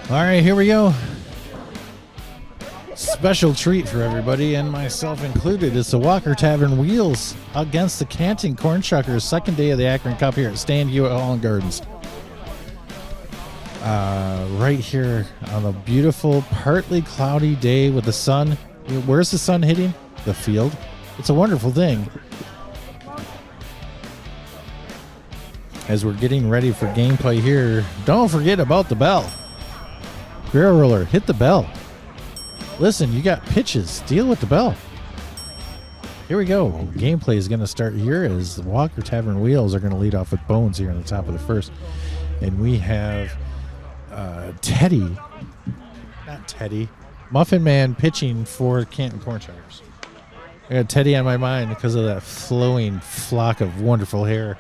All right, here we go. Special treat for everybody, and myself included. It's the Walker Tavern Wheels against the Canton Corn Shuckers, second day of the Akron Cup here at Stand U at Holland Gardens. Right here on a beautiful, partly cloudy day with the sun. Where's the sun hitting? The field. It's a wonderful thing. As we're getting ready for gameplay here, don't forget about the bell. Barrel roller, hit the bell. Listen, you got pitches. Deal with the bell. Here we go. Gameplay is going to start here as the Walker Tavern Wheels are going to lead off with Bones here on the top of the first. And we have Muffin Man pitching for Canton Corn Shuckers. I got Teddy on my mind because of that flowing flock of wonderful hair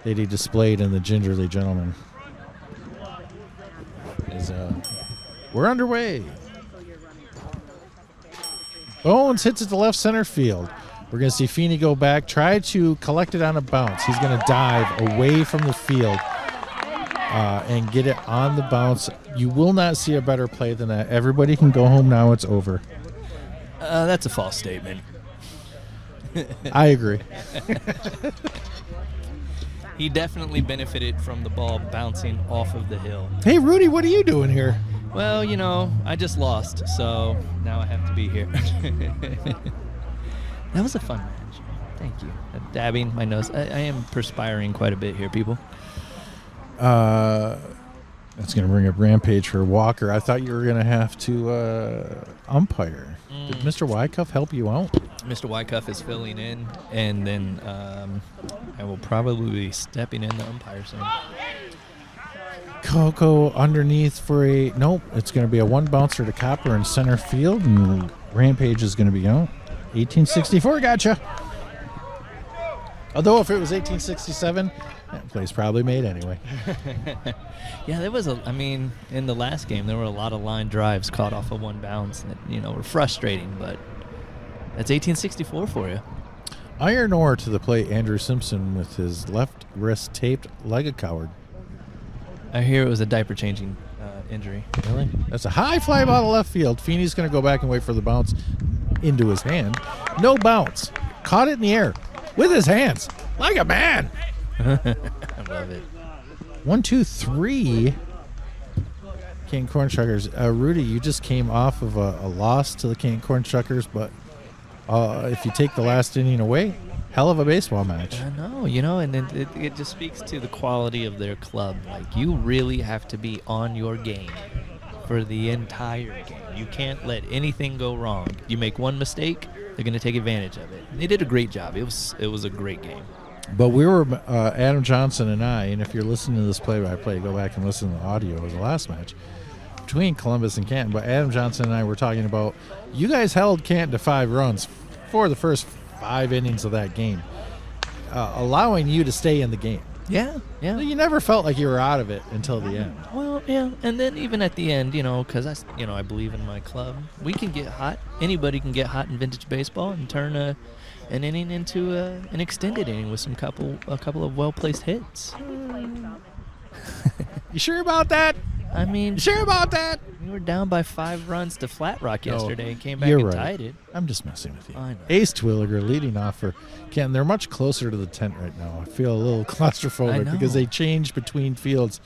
that he displayed in the Gingerly Gentleman. We're underway. Bones hits it to left center field. We're going to see Feeney go back, try to collect it on a bounce. He's going to dive away from the field and get it on the bounce. You will not see a better play than that. Everybody can go home now. It's over. That's a false statement. I agree. He definitely benefited from the ball bouncing off of the hill. Hey, Rudy, what are you doing here? Well, you know, I just lost, so now I have to be here. That was a fun match. Thank you. Dabbing my nose. I am perspiring quite a bit here, people. That's going to bring up Rampage for Walker. I thought you were going to have to umpire. Did Mr. Wycuff help you out? Mr. Wycuff is filling in, and then I will probably be stepping in the umpire soon. Coco underneath for a... Nope, it's going to be a one bouncer to Copper in center field, and Rampage is going to be out. 1864, gotcha. Although if it was 1867, that play's probably made anyway. Yeah, there was in the last game, there were a lot of line drives caught off of one bounce that, were frustrating, but that's 1864 for you. Iron ore to the plate, Andrew Simpson with his left wrist taped like a coward. I hear it was a diaper changing injury. Really? That's a high fly ball to left field. Feeney's going to go back and wait for the bounce into his hand. No bounce. Caught it in the air with his hands like a man. I love it. 1, 2, 3. Canton Corn Shuckers. Rudy, you just came off of a loss to the Canton Corn Shuckers, but if you take the last inning away, hell of a baseball match. I know, and it just speaks to the quality of their club. Like, you really have to be on your game for the entire game. You can't let anything go wrong. You make one mistake, they're going to take advantage of it. They did a great job. It was a great game. But we were, Adam Johnson and I, and if you're listening to this play-by-play, go back and listen to the audio of the last match between Columbus and Canton. But Adam Johnson and I were talking about, you guys held Canton to 5 runs for the first 5 innings of that game, allowing you to stay in the game. Yeah. You never felt like you were out of it until the end. Well, yeah, and then even at the end, because I believe in my club, we can get hot. Anybody can get hot in vintage baseball and turn an inning into an extended inning with a couple of well-placed hits. You sure about that? You sure about that? We were down by 5 runs to Flat Rock yesterday and came back and tied it. I'm just messing with you. I know. Ace Twilliger leading off for Canton. They're much closer to the tent right now. I feel a little claustrophobic because they change between fields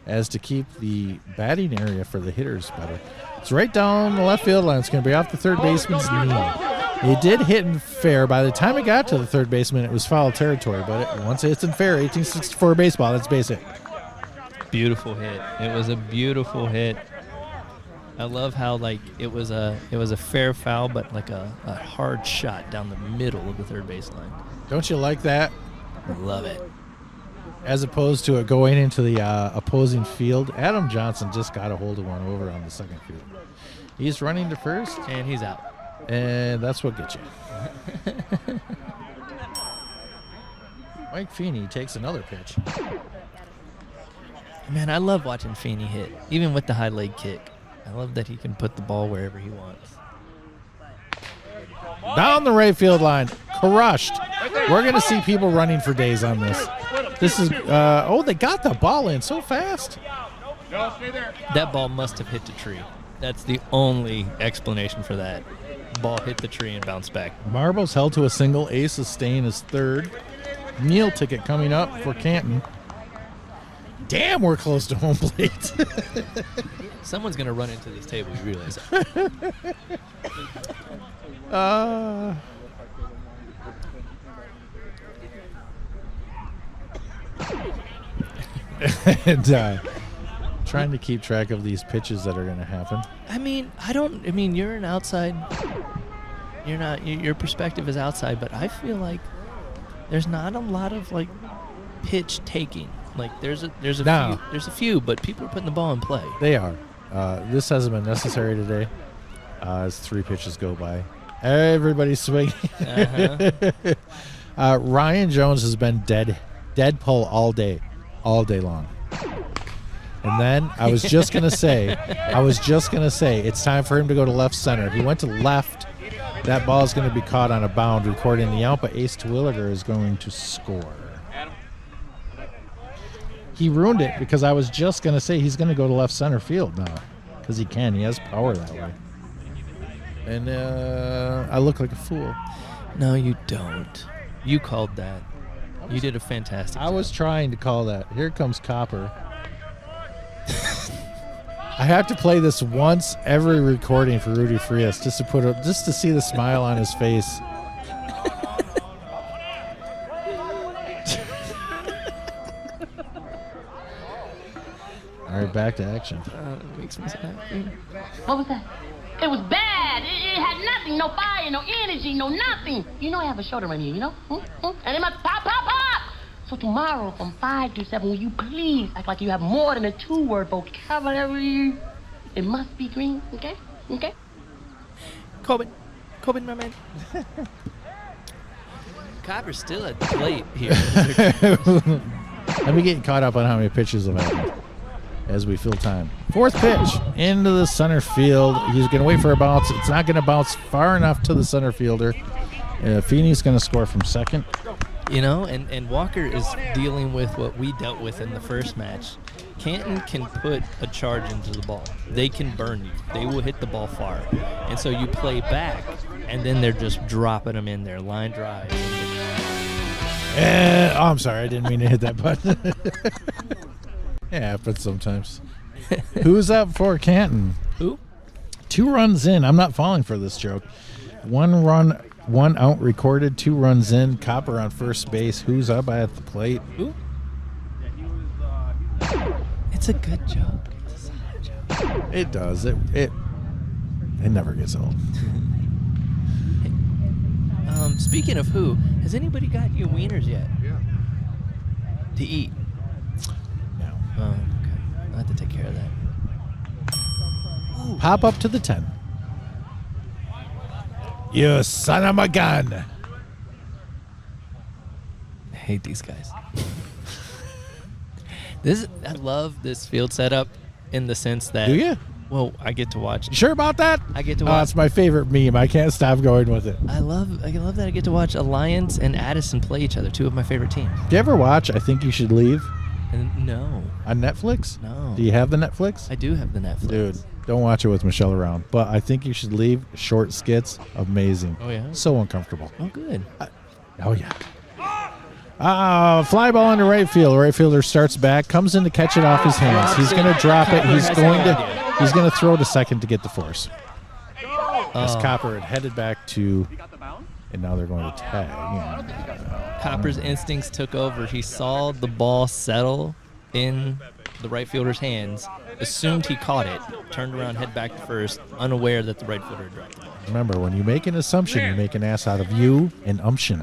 as to keep the batting area for the hitters better. It's right down the left field line. It's going to be off the third baseman's knee. It did hit in fair. By the time it got to the third baseman, it was foul territory. But once it's in fair, 1864 baseball, that's base hit. Beautiful hit. It was a beautiful hit. I love how it was a fair foul, but like a hard shot down the middle of the third baseline. Don't you like that? I love it. As opposed to it going into the opposing field, Adam Johnson just got a hold of one over on the second field. He's running to first, and he's out. And that's what gets you. Mike Feeney takes another pitch. Man, I love watching Feeney hit, even with the high leg kick. I love that he can put the ball wherever he wants. Down the right field line. Crushed. We're going to see people running for days on this. This is, they got the ball in so fast. That ball must have hit the tree. That's the only explanation for that. Ball hit the tree and bounced back. Marbles held to a single. Ace is staying as third. Meal ticket coming up for Canton. Damn, we're close to home plate. Someone's going to run into this table, you realize that. And trying to keep track of these pitches that are going to happen. You're an outside. You're not. Your perspective is outside, but I feel like there's not a lot of like pitch taking. Like there's a few, but people are putting the ball in play. They are. This hasn't been necessary today. As 3 pitches go by, everybody's swinging. Ryan Jones has been dead pull all day long. And then I was just gonna say, it's time for him to go to left center. He went to left. That ball is going to be caught on a bound, recording the out, but Ace Terwilliger is going to score. He ruined it because I was just going to say he's going to go to left center field now because he can. He has power that way. And I look like a fool. No, you don't. You called that. You did a fantastic job. I was trying to call that. Here comes Copper. I have to play this once every recording for Rudy Frias just to see the smile on his face. All right, back to action. It makes me happy. What was that? It was bad. It had nothing, no fire, no energy, no nothing. You know I have a show to run here, you know? And it must pop. So tomorrow from 5 to 7, will you please act like you have more than a 2-word vocabulary? It must be green, okay? Okay? Corbin, my man. Copper's still at the plate here. Let me get caught up on how many pitches have happened as we fill time. 4th pitch into the center field. He's going to wait for a bounce. It's not going to bounce far enough to the center fielder. Feeney's going to score from second. You know, and Walker is dealing with what we dealt with in the first match. Canton can put a charge into the ball. They can burn you. They will hit the ball far. And so you play back, and then they're just dropping them in there, line drive. I'm sorry. I didn't mean to hit that button. Yeah, it happens sometimes. Who's up for Canton? Who? 2 runs in. I'm not falling for this joke. 1 run, 1 out recorded, 2 runs in. Copper on first base. Who's up at the plate? Who? It's a good joke. It's a solid joke. It does. It never gets old. Speaking of who, has anybody got you wieners yet? Yeah. To eat? No. Oh, okay. I'll have to take care of that. Ooh. Pop up to the 10. You son of a gun. I hate these guys. I love this field setup in the sense that. Do you? Well, I get to watch. You sure about that? I get to watch. It's my favorite meme. I can't stop going with it. I love that I get to watch Alliance and Addison play each other, 2 of my favorite teams. Do you ever watch I Think You Should Leave? No. On Netflix? No. Do you have the Netflix? I do have the Netflix. Dude, don't watch it with Michelle around. But I Think You Should Leave. Short skits. Amazing. Oh, yeah? So uncomfortable. Oh, good. Oh, yeah. Fly ball into right field. Right fielder starts back, comes in to catch it off his hands. He's going to drop it. He's going to throw to second to get the force. As Copper had headed back to, and now they're going to tag. Copper's instincts took over. He saw the ball settle in the right fielder's hands, assumed he caught it, turned around, head back to first, unaware that the right fielder had dropped the ball. Remember, when you make an assumption, you make an ass out of you and umption.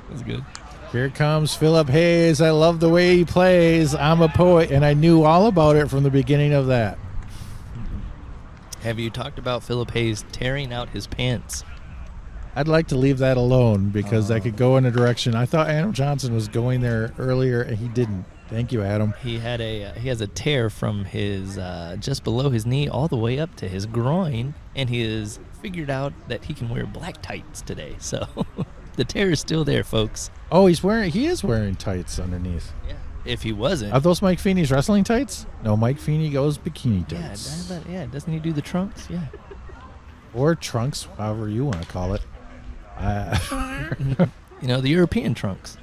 That's good. Here comes Philip Hayes. I love the way he plays. I'm a poet, and I knew all about it from the beginning of that. Have you talked about Philip Hayes tearing out his pants? I'd like to leave that alone because I could go in a direction. I thought Adam Johnson was going there earlier, and he didn't. Thank you, Adam. He has a tear from his just below his knee all the way up to his groin, and he has figured out that he can wear black tights today. So The tear is still there, folks. Oh, he is wearing tights underneath. Yeah. If he wasn't. Are those Mike Feeney's wrestling tights? No, Mike Feeney goes bikini tights. Doesn't he do the trunks? Yeah. Or trunks, however you want to call it. The European trunks.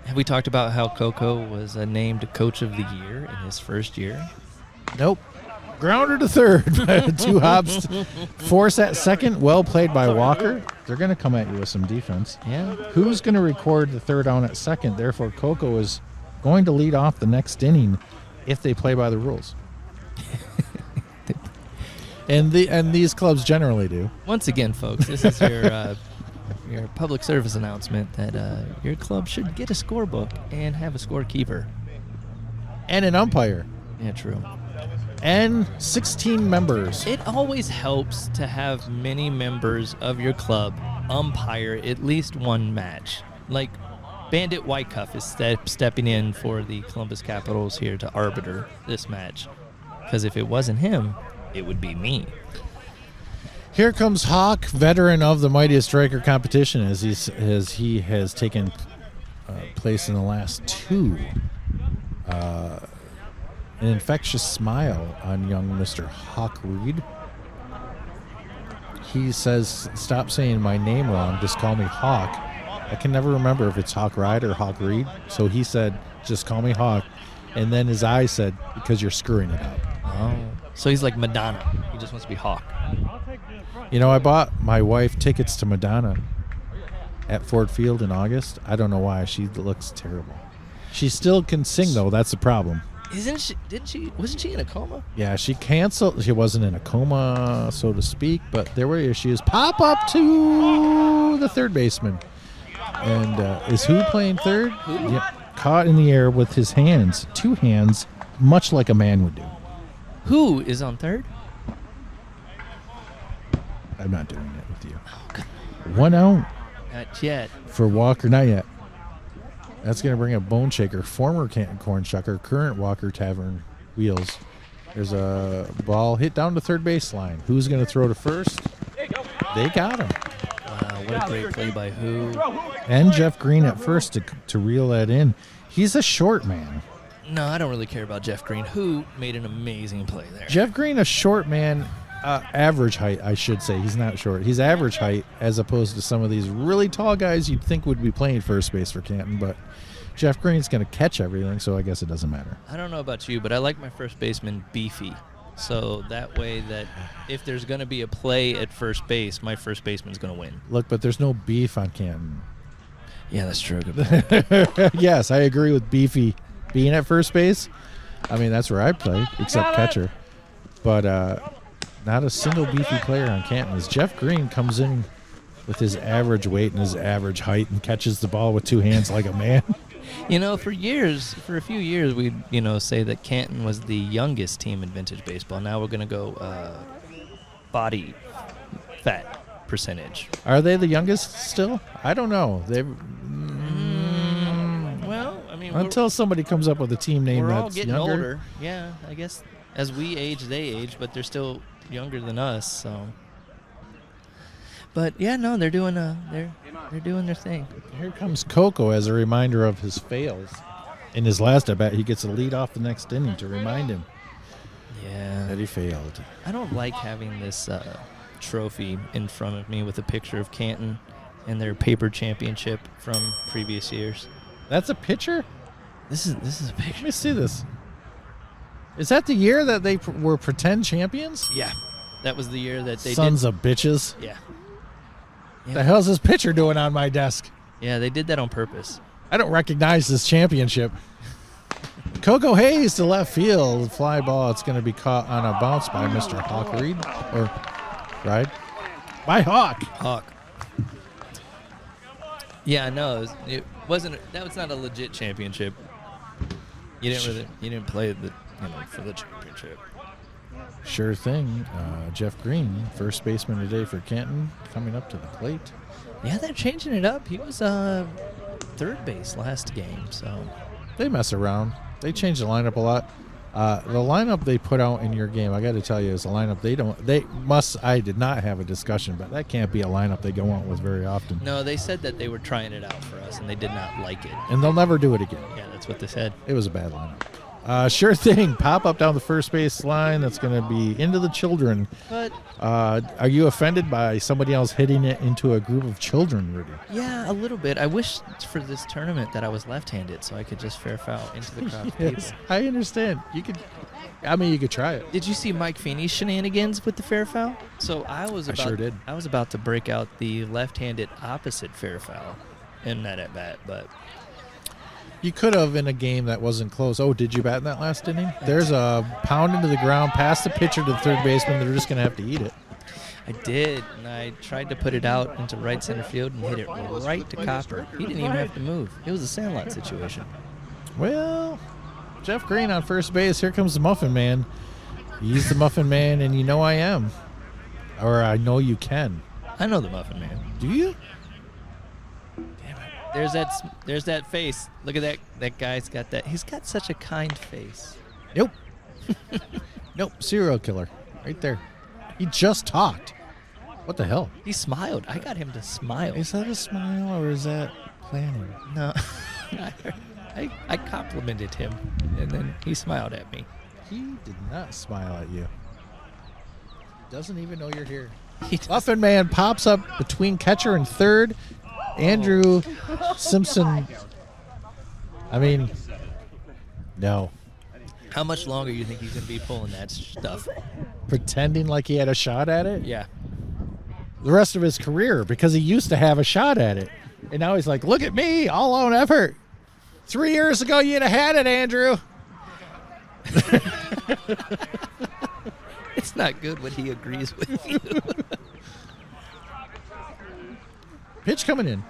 Have we talked about how Coco was named Coach of the Year in his first year? Nope. Grounder to third. 2 hops. Force at second. Well played by Walker. They're going to come at you with some defense. Yeah. Who's going to record the third down at second? Therefore, Coco is going to lead off the next inning if they play by the rules. and these clubs generally do. Once again, folks, this is your public service announcement that your club should get a scorebook and have a scorekeeper. And an umpire. Yeah, true. And 16 members. It always helps to have many members of your club umpire at least one match. Like Bandit Whitecuff is stepping in for the Columbus Capitals here to arbiter this match. Because if it wasn't him, it would be me. Here comes Hawk, veteran of the Mightiest Striker competition, as he has taken place in the last 2. An infectious smile on young Mr. Hawk Reed. He says, stop saying my name wrong, just call me Hawk. I can never remember if it's Hawk Ride or Hawk Reed. So he said, just call me Hawk. And then his eyes said, because you're screwing it up. Oh. So he's like Madonna. He just wants to be Hawk. I bought my wife tickets to Madonna at Ford Field in August. I don't know why. She looks terrible. She still can sing, though. That's the problem. Wasn't she in a coma? Yeah, she canceled. She wasn't in a coma, so to speak, but there were issues. Pop up to the third baseman. And is who playing third? Who? Yep. Caught in the air with his hands, 2 hands, much like a man would do. Who is on third? I'm not doing it with you. Oh, God. 1 out. Not yet. For Walker, not yet. That's going to bring a bone shaker. Former Canton Corn Shucker, current Walker Tavern wheels. There's a ball hit down to third baseline. Who's going to throw to first? They got him. Wow, what a great play by who. And Jeff Green at first to reel that in. He's a short man. No, I don't really care about Jeff Green. Who made an amazing play there? Jeff Green, a short man, average height, I should say. He's not short. He's average height as opposed to some of these really tall guys you'd think would be playing first base for Canton, but Jeff Green's going to catch everything, so I guess it doesn't matter. I don't know about you, but I like my first baseman beefy. So that way that if there's going to be a play at first base, my first baseman's going to win. Look, but there's no beef on Canton. Yeah, that's true. Yes, I agree with beefy being at first base. I mean, that's where I play, except catcher. But not a single beefy player on Canton. As Jeff Green comes in with his average weight and his average height and catches the ball with 2 hands like a man. For a few years, we'd, say that Canton was the youngest team in vintage baseball. Now we're going to go body fat percentage. Are they the youngest still? I don't know. Well, I mean, until somebody comes up with a team name we're that's all getting younger. older. Yeah, I guess as we age, they age, but they're still younger than us. So, but yeah, no, they're doing their thing. Here comes Coco as a reminder of his fails. In his last at bat, he gets a lead off the next inning to remind him that he failed. I don't like having this trophy in front of me with a picture of Canton and their paper championship from previous years. That's a picture? This is a picture. Let me see this. Is that the year that they were pretend champions? Yeah, that was the year that they Sons of bitches. Yeah. The hell's this picture doing on my desk? Yeah, they did that on purpose. I don't recognize this championship. Coco Hayes to left field. Fly ball. It's going to be caught on a bounce by Mr. Hawk Reed. Or Ride. By Hawk. Hawk. Yeah, no, it wasn't. That was not a legit championship. You didn't play for the championship. Sure thing. Jeff Green, first baseman today for Canton, coming up to the plate. Yeah, they're changing it up. He was third base last game, so they mess around. They change the lineup a lot. The lineup they put out in your game, I got to tell you, is a lineup I did not have a discussion, but that can't be a lineup they go out with very often. No, they said that they were trying it out for us, and they did not like it. And they'll never do it again. Yeah, that's what they said. It was a bad lineup. Sure thing. Pop up down the first base line. That's going to be into the children. But are you offended by somebody else hitting it into a group of children, Rudy? yeah, a little bit. I wish for this tournament that I was left-handed so I could just fair foul into the crowd of people. Yes, I understand. You could try it. Did you see Mike Feeney's shenanigans with the fair foul? So I sure did. I was about to break out the left-handed opposite fair foul in that at bat, but You could have in a game that wasn't close. Oh, did you bat in that last inning? There's a pound into the ground, past the pitcher to the third baseman. They're just going to have to eat it. I did, and I tried to put it out into right center field and hit it right to Copper. He didn't even have to move. It was a Sandlot situation. Well, Jeff Green on first base. Here comes the Muffin Man. He's the Muffin Man, and you know I am. Or I know you can. I know the Muffin Man. Do you? There's that face. Look at that. That guy's got that. He's got such a kind face. Nope. Nope. Serial killer. Right there. He just talked. What the hell? He smiled. I got him to smile. Is that a smile or is that planning? No. I complimented him, and then he smiled at me. He did not smile at you. Doesn't even know you're here. He does. Muffin Man pops up between catcher and third. Andrew Simpson. I mean, no. How much longer do you think he's going to be pulling that stuff? Pretending like he had a shot at it? Yeah. The rest of his career, because he used to have a shot at it. And now he's like, look at me, all out effort. 3 years ago, you'd have had it, Andrew. It's not good when he agrees with you. Pitch coming in.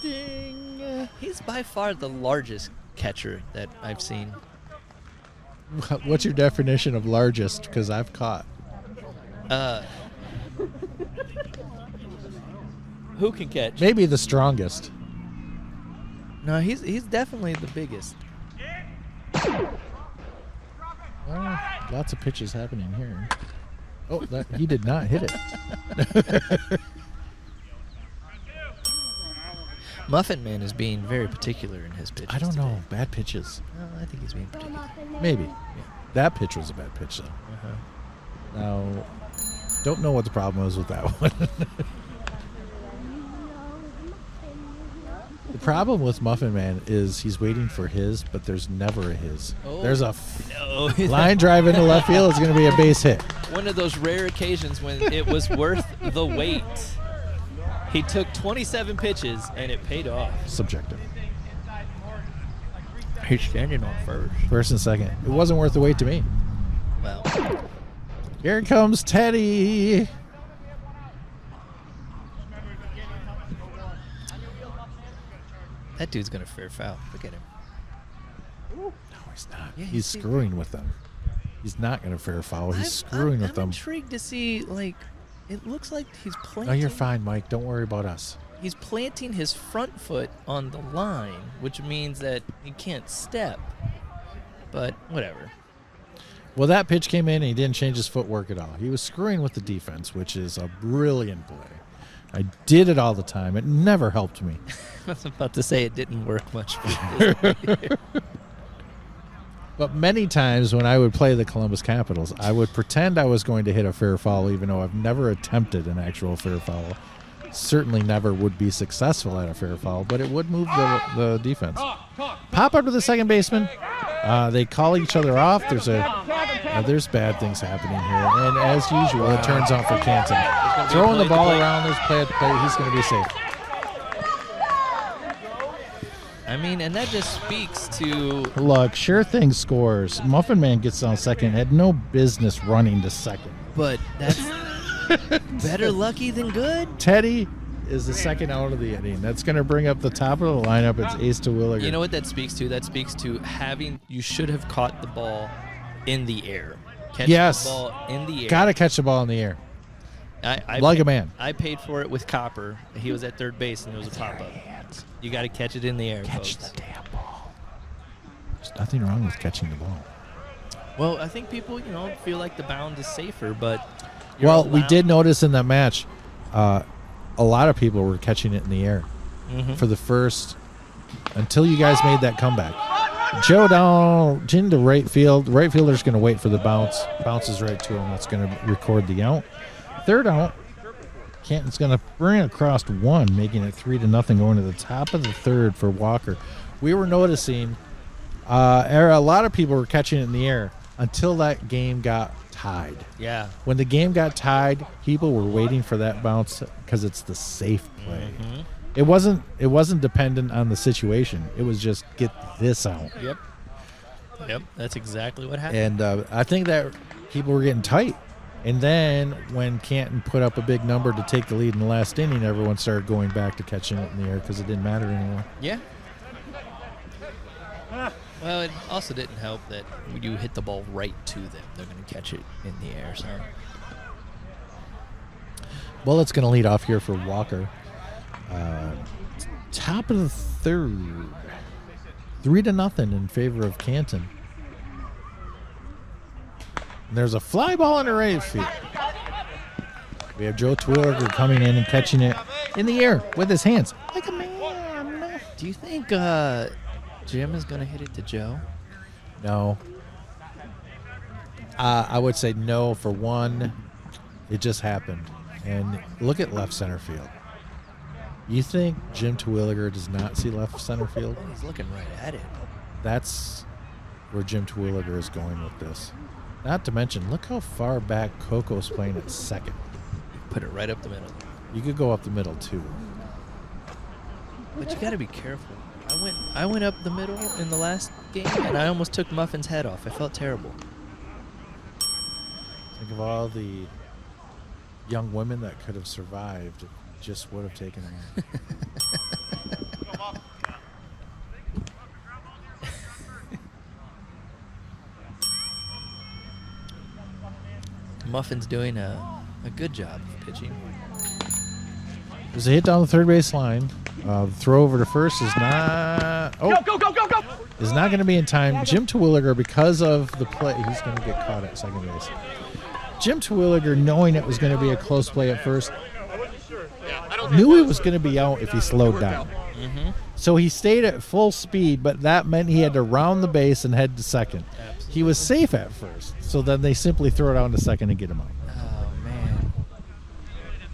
Ding. He's by far the largest catcher that I've seen. What's your definition of largest? Because I've caught. Who can catch? Maybe the strongest. No, he's definitely the biggest. Well, lots of pitches happening here. Oh, he did not hit it. Muffin Man is being very particular in his pitches. I don't know. today. Bad pitches. No, I think he's being particular. Maybe. Yeah. That pitch was a bad pitch, though. Uh-huh. Now, don't know what the problem was with that one. The problem with Muffin Man is he's waiting for his, but there's never a his. Oh, there's a no. line drive into left field. It's going to be a base hit. One of those rare occasions when it was worth the wait. He took 27 pitches, and it paid off. Subjective. He's standing on first. First and second. It wasn't worth the wait to me. Well, Here comes Teddy. that dude's going to fair foul. Look at him. No, he's not. Yeah, he's see- screwing with them. He's not going to fair foul. He's screwing with I'm them. intrigued to see, like, it looks like he's planting. No, you're fine, Mike. Don't worry about us. He's planting his front foot on the line, which means that he can't step. But whatever. Well, that pitch came in and he didn't change his footwork at all. He was screwing with the defense, which is a brilliant play. I did it all the time. It never helped me. I was about to say it didn't work much for this. But many times when I would play the Columbus Capitals, I would pretend I was going to hit a fair foul, even though I've never attempted an actual fair foul. Certainly never would be successful at a fair foul, but it would move the defense. Pop up to the second baseman. They call each other off. There's bad things happening here. And as usual, it turns out for Canton. Throwing the ball around, there's play. He's going to be safe. I mean, and that just speaks to... Look, sure thing scores. Muffin Man gets on second. Had no business running to second. But that's better lucky than good. Teddy is the second out of the inning. That's going to bring up the top of the lineup. It's Ace to Williger. You know what that speaks to? That speaks to you should have caught the ball in the air. Catch Yes. the ball in the air. Got to catch the ball in the air. I Like a man. I paid for it with Copper. He was at third base, and there was a pop-up. You got to catch it in the air, Catch folks. the damn ball. There's nothing wrong with catching the ball. Well, I think people, feel like the bound is safer, but we did notice in that match, a lot of people were catching it in the air for the first, until you guys made that comeback. Joe down into right field. Right fielder's going to wait for the bounce. Bounces right to him. That's going to record the out. Third out. Canton's going to bring it across one, making it 3-0 going to the top of the third for Walker. We were noticing a lot of people were catching it in the air until that game got tied. Yeah. When the game got tied, people were waiting for that bounce because it's the safe play. It wasn't dependent on the situation. It was just get this out. Yep. That's exactly what happened. And I think that people were getting tight. And then when Canton put up a big number to take the lead in the last inning, everyone started going back to catching it in the air because it didn't matter anymore. Yeah. Well, it also didn't help that when you hit the ball right to them, they're going to catch it in the air. So, well, it's going to lead off here for Walker. Top of the third, 3-0 in favor of Canton. And there's a fly ball in the right field. We have Joe Twilliger coming in and catching it in the air with his hands like a man. Do you think Jim is going to hit it to Joe? No. I would say no for one. It just happened. And look at left center field. You think Jim Terwilliger does not see left center field? He's looking right at it. That's where Jim Terwilliger is going with this. Not to mention, look how far back Coco's playing at second. Put it right up the middle. You could go up the middle too. But you got to be careful. I went up the middle in the last game, and I almost took Muffin's head off. I felt terrible. Think of all the young women that could have survived. It just would have taken them out. Muffin's doing a good job of pitching. There's a hit down the third base line. The throw over to first is not. Oh, go! Is not going to be in time. Jim Terwilliger, because of the play, he's going to get caught at second base. Jim Terwilliger, knowing it was going to be a close play at first, knew he was going to be out if he slowed down. So he stayed at full speed, but that meant he had to round the base and head to second. Absolutely. He was safe at first, so then they simply throw it down to second and get him out. Oh, man.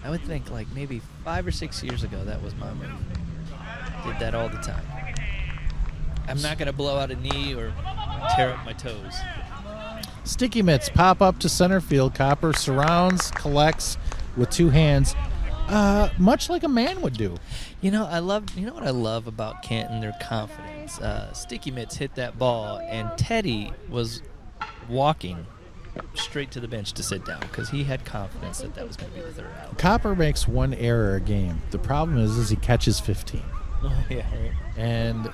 I would think like maybe 5 or 6 years ago that was my move. Did that all the time. I'm not going to blow out a knee or tear up my toes. Sticky mitts pop up to center field. Copper surrounds, collects with two hands, much like a man would do. You know what I love about Canton? Their confidence. Sticky mitts hit that ball, and Teddy was walking straight to the bench to sit down because he had confidence that was going to be the third out. Copper makes one error a game. The problem is he catches 15. Yeah, right. And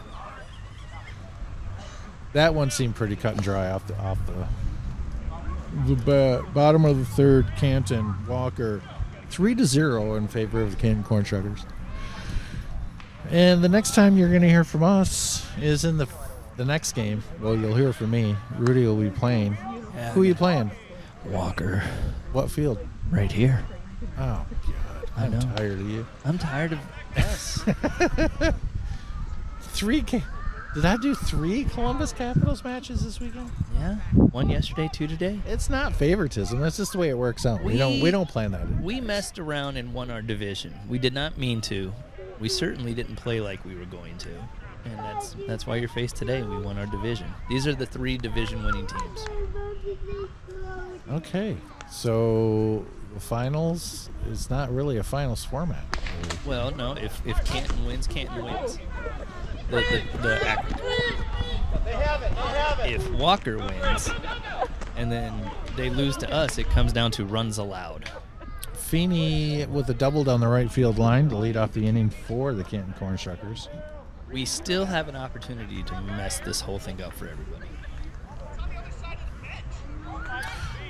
that one seemed pretty cut and dry off the bottom of the third. Canton, Walker, 3-0 in favor of the Canton Corn Shuckers. And the next time you're going to hear from us is in the next game. Well, you'll hear from me. Rudy will be playing. Yeah, Who are you playing? Walker. What field? Right here. Oh, God. I'm tired of you. I'm tired of us. Did I do 3 Columbus Capitals matches this weekend? Yeah. 1 yesterday, 2 today. It's not favoritism. That's just the way it works out. We don't plan that in. We messed around and won our division. We did not mean to. We certainly didn't play like we were going to. And that's why you're faced today. We won our division. These are the 3 division-winning teams. Okay. So the finals is not really a finals format. Well, no. If Canton wins, Canton wins. The Akron. If Walker wins and then they lose to us, it comes down to runs allowed. Feeney with a double down the right field line to lead off the inning for the Canton Corn Shuckers. We still have an opportunity to mess this whole thing up for everybody.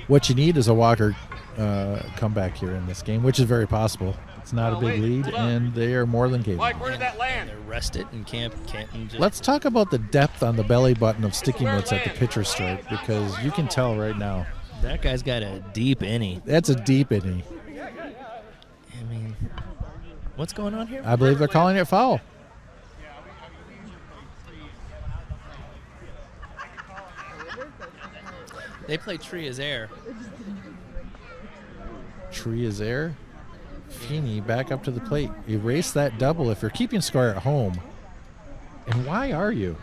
What you need is a Walker comeback here in this game, which is very possible. It's not a big lead, and they are more than capable. Mike, where did that land? They're rested in Canton. Just Let's talk about the depth on the belly button of sticky mitts at the pitcher stripe, because you can tell right now. that guy's got a deep innie. That's a deep inning. I mean, what's going on here? I believe they're calling it foul. They play Tree as air. Tree is there. Feeney back up to the plate. Erase that double if you're keeping score at home. And why are you?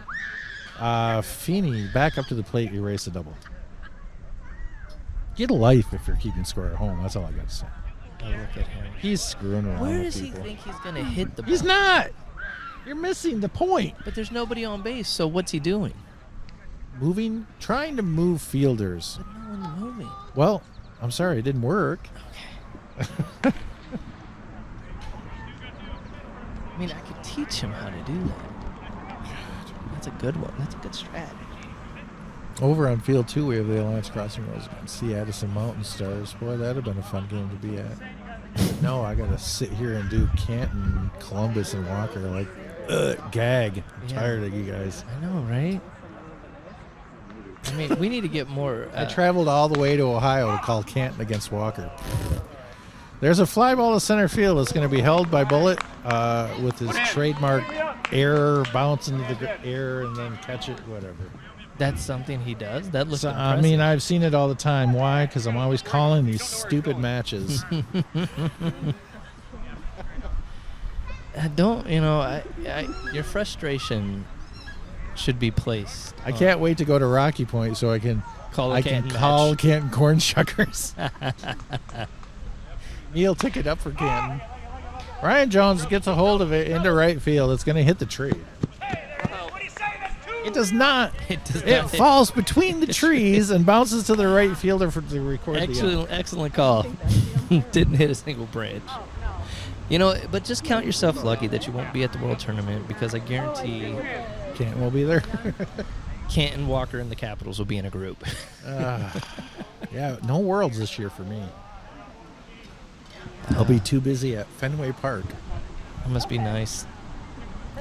Feeney back up to the plate. Erase the double. Get a life if you're keeping score at home. That's all I got to say. Oh, look at him. He's screwing around Where with does he people. think he's going to hit the ball? He's not. You're missing the point. But there's nobody on base, so what's he doing? Trying to move fielders. But no one's moving. Well, I'm sorry, it didn't work. I mean, I could teach him how to do that. That's a good one. That's a good strat. Over on field 2, we have the Alliance Crossing Roads against the Addison Mountain Stars. Boy, that'd have been a fun game to be at. No, I got to sit here and do Canton, Columbus, and Walker. Like, gag. I'm tired of you guys. I know, right? I mean, we need to get more. I traveled all the way to Ohio to call Canton against Walker. There's a fly ball to center field. It's going to be held by Bullitt with his trademark air, bounce into the air, and then catch it, whatever. That's something he does? That looks So, impressive. I mean, I've seen it all the time. Why? Because I'm always calling these stupid matches. Your frustration should be placed. I can't wait to go to Rocky Point so I can Call a I can Canton call match. Canton Corn Shuckers. Neil took it up for Canton. Ryan Jones gets a hold of it into right field. It's going to hit the tree. It does not. It does It not hit- falls between the trees and bounces to the right fielder to record the Excellent call. Didn't hit a single branch. But just count yourself lucky that you won't be at the World Tournament, because I guarantee Canton will be there. Canton, Walker, and the Capitals will be in a group. Yeah, no Worlds this year for me. I'll be too busy at Fenway Park. That must be nice.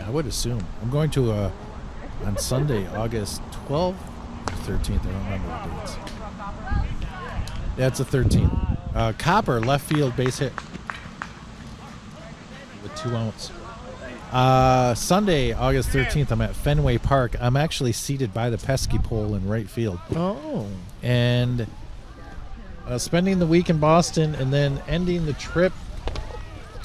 I would assume. I'm going to on Sunday, August 12th or 13th. I don't remember the dates. Yeah, it's the 13th. Copper, left field, base hit with 2 outs. Sunday, August 13th, I'm at Fenway Park. I'm actually seated by the pesky pole in right field. Oh. And spending the week in Boston and then ending the trip.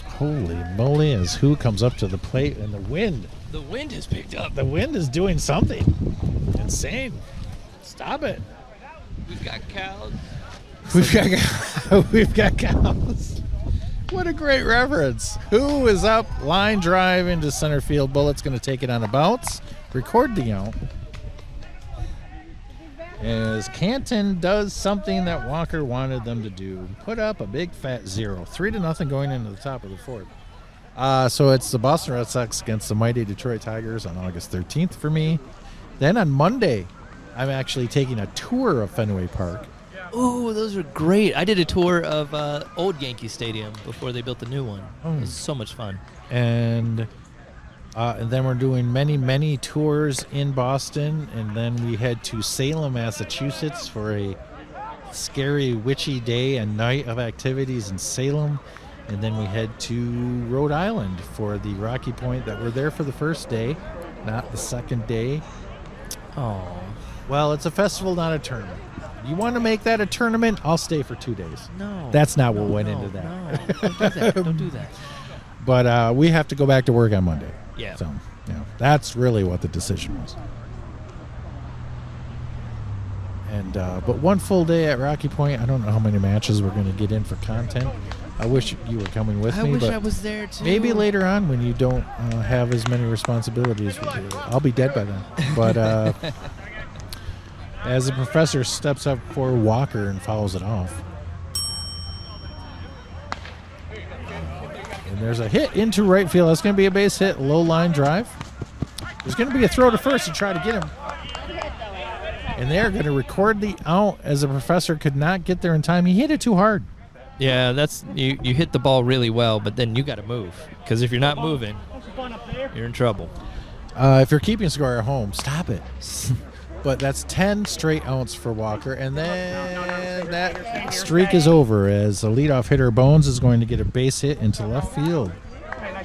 Holy moly, as who comes up to the plate, and the wind. The wind has picked up. The wind is doing something insane. Stop it. We've got cows. We've got cows. What a great reference. Who is up? Line drive into center field. Bullitt's going to take it on a bounce. Record the out. As Canton does something that Walker wanted them to do. Put up a big fat 0. 3-0 going into the top of the 4th. So it's the Boston Red Sox against the mighty Detroit Tigers on August 13th for me. Then on Monday, I'm actually taking a tour of Fenway Park. Ooh, those are great. I did a tour of old Yankee Stadium before they built the new one. It was so much fun. And then we're doing many tours in Boston, and then we head to Salem, Massachusetts for a scary, witchy day and night of activities in Salem. And then we head to Rhode Island for the Rocky Point that we're there for the first day, not the second day. Oh. Well, it's a festival, not a tournament. You want to make that a tournament? I'll stay for 2 days. No. That's not what went into that. No, don't do that. Don't do that. But we have to go back to work on Monday. Yeah. So, that's really what the decision was. And but one full day at Rocky Point. I don't know how many matches we're going to get in for content. I wish you were coming with I me. wish but I was there too. maybe later on when you don't have as many responsibilities. I'll be dead by then. But as the professor steps up for Walker and fouls it off. And there's a hit into right field. That's going to be a base hit, low line drive. There's going to be a throw to first to try to get him. And they're going to record the out as the professor could not get there in time. He hit it too hard. Yeah, that's you hit the ball really well, but then you got to move. Because if you're not moving, you're in trouble. If you're keeping score at home, stop it. But that's 10 straight outs for Walker, and then that streak is over as the leadoff hitter Bones is going to get a base hit into left field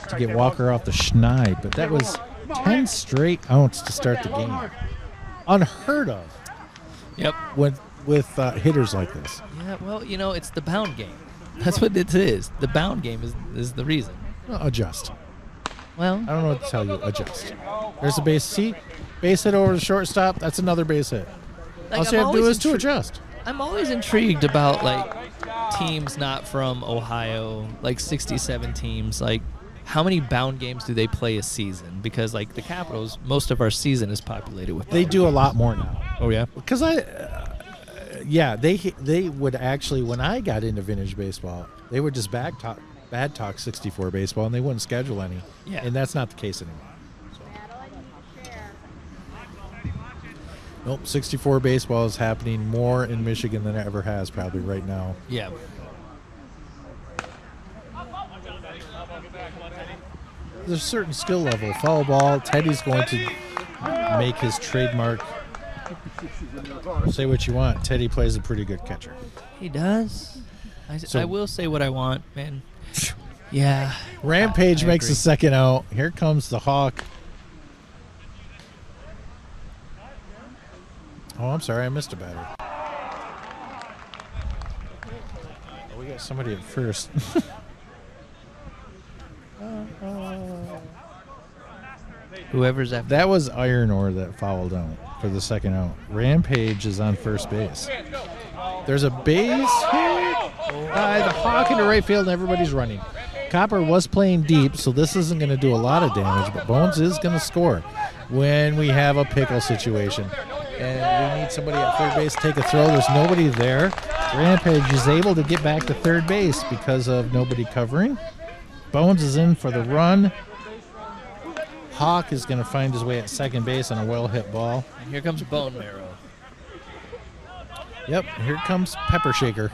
to get Walker off the schneid. But that was 10 straight outs to start the game. Unheard of. Yep. With hitters like this. Yeah, well, it's the bound game. That's what it is. The bound game is the reason. Well, adjust. Well, I don't know what to tell you. Adjust. There's a base. See? Base hit over the shortstop. That's another base hit. All you have to do is to adjust. I'm always intrigued about, teams not from Ohio, 67 teams. How many bound games do they play a season? Because, the Capitals, most of our season is populated with bound They do games. a lot more now. Oh, yeah? Because they would actually, when I got into vintage baseball, they would just bad talk 64 baseball, and they wouldn't schedule any. Yeah. And that's not the case anymore. Nope, 64 baseball is happening more in Michigan than it ever has probably right now. Yeah. There's a certain skill level. Foul ball, Teddy's going to make his trademark. Say what you want. Teddy plays a pretty good catcher. He does. So- I will say what I want, man. Yeah. Rampage I makes agree. the second out. Here comes the Hawk. Oh, I'm sorry. I missed a batter. Oh, we got somebody at first. Whoever's after. That was Iron Ore that fouled out for the second out. Rampage is on first base. There's a base hit by the Hawk into right field, and everybody's running. Copper was playing deep, so this isn't going to do a lot of damage, but Bones is going to score when we have a pickle situation. And we need somebody at third base to take a throw. There's nobody there. Rampage is able to get back to third base because of nobody covering. Bones is in for the run. Hawk is going to find his way at second base on a well-hit ball. And here comes Bone Marrow. Yep, here comes Pepper Shaker.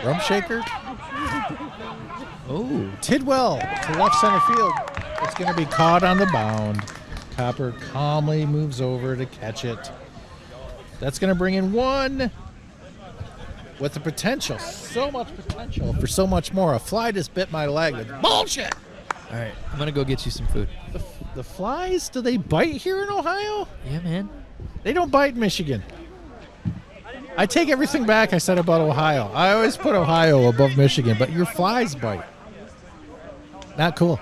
Rump Shaker. Oh. Tidwell to left center field. It's going to be caught on the bound. Copper calmly moves over to catch it. That's going to bring in one with the potential. So much potential for so much more. A fly just bit my leg. Bullshit. All right, I'm going to go get you some food. The flies, do they bite here in Ohio? Yeah, man. They don't bite in Michigan. I take everything back I said about Ohio. I always put Ohio above Michigan, but your flies bite. Not cool.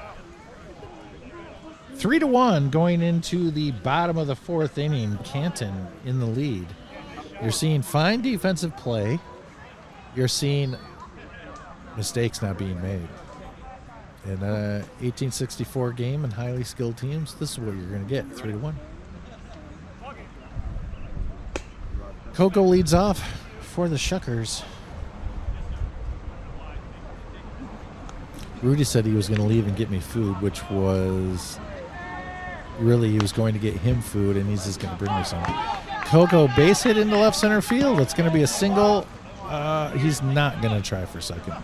3-1 going into the bottom of the fourth inning. Canton in the lead. You're seeing fine defensive play. You're seeing mistakes not being made. In a 1864 game and highly skilled teams, this is what you're going to get, 3-1. Coco leads off for the Shuckers. Rudy said he was going to leave and get me food, which was really he was going to get him food, and he's just going to bring me some. Coco base hit into left center field. It's going to be a single. He's not going to try for second.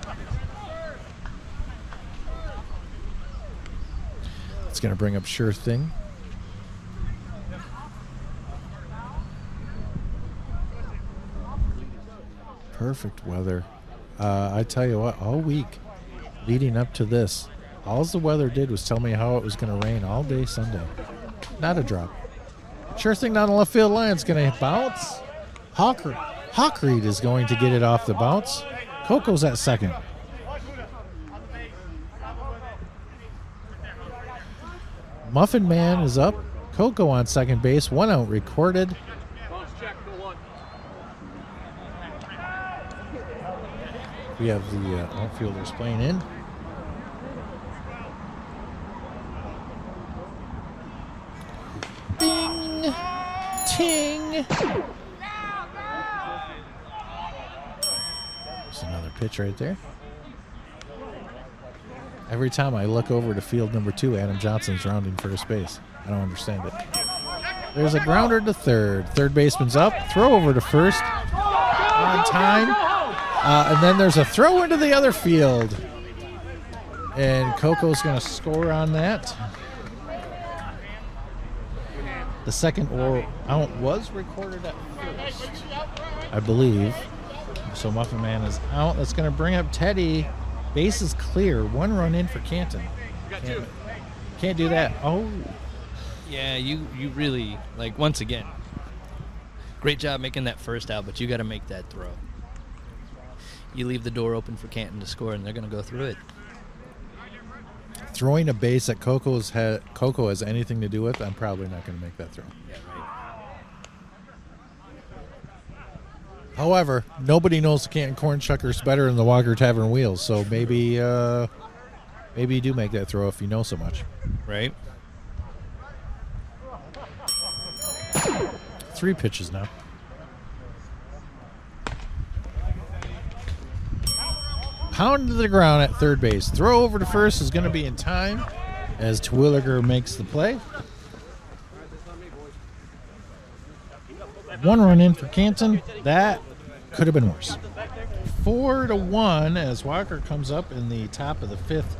It's going to bring up Sure Thing. Perfect weather. I tell you what, all week leading up to this, all the weather did was tell me how it was going to rain all day Sunday. Not a drop. Sure Thing down the left field line. It's going to bounce. Hawkreed is going to get it off the bounce. Coco's at second. Muffin Man is up. Coco on second base. One out recorded. We have the outfielders playing in. Ding! Ting! There's another pitch right there. Every time I look over to field number 2, Adam Johnson's rounding first base. I don't understand it. There's a grounder to third. Third baseman's up. Throw over to first. on time. And then there's a throw into the other field. And Coco's going to score on that. The second out was recorded at first, I believe. So Muffin Man is out. That's going to bring up Teddy. Base is clear. 1 run in for Canton. Can't do that. Oh. Yeah, you really, like, once again, great job making that first out, but you got to make that throw. You leave the door open for Canton to score, and they're going to go through it. Throwing a base that Coco has anything to do with, I'm probably not going to make that throw. Yeah, right. However, nobody knows the Canton Corn Shuckers better than the Walker Tavern Wheels, so maybe you do make that throw if you know so much. Right. 3 pitches now. Pound to the ground at third base. Throw over to first is going to be in time as Terwilliger makes the play. 1 run in for Canton. That could have been worse. 4-1 as Walker comes up in the top of the 5th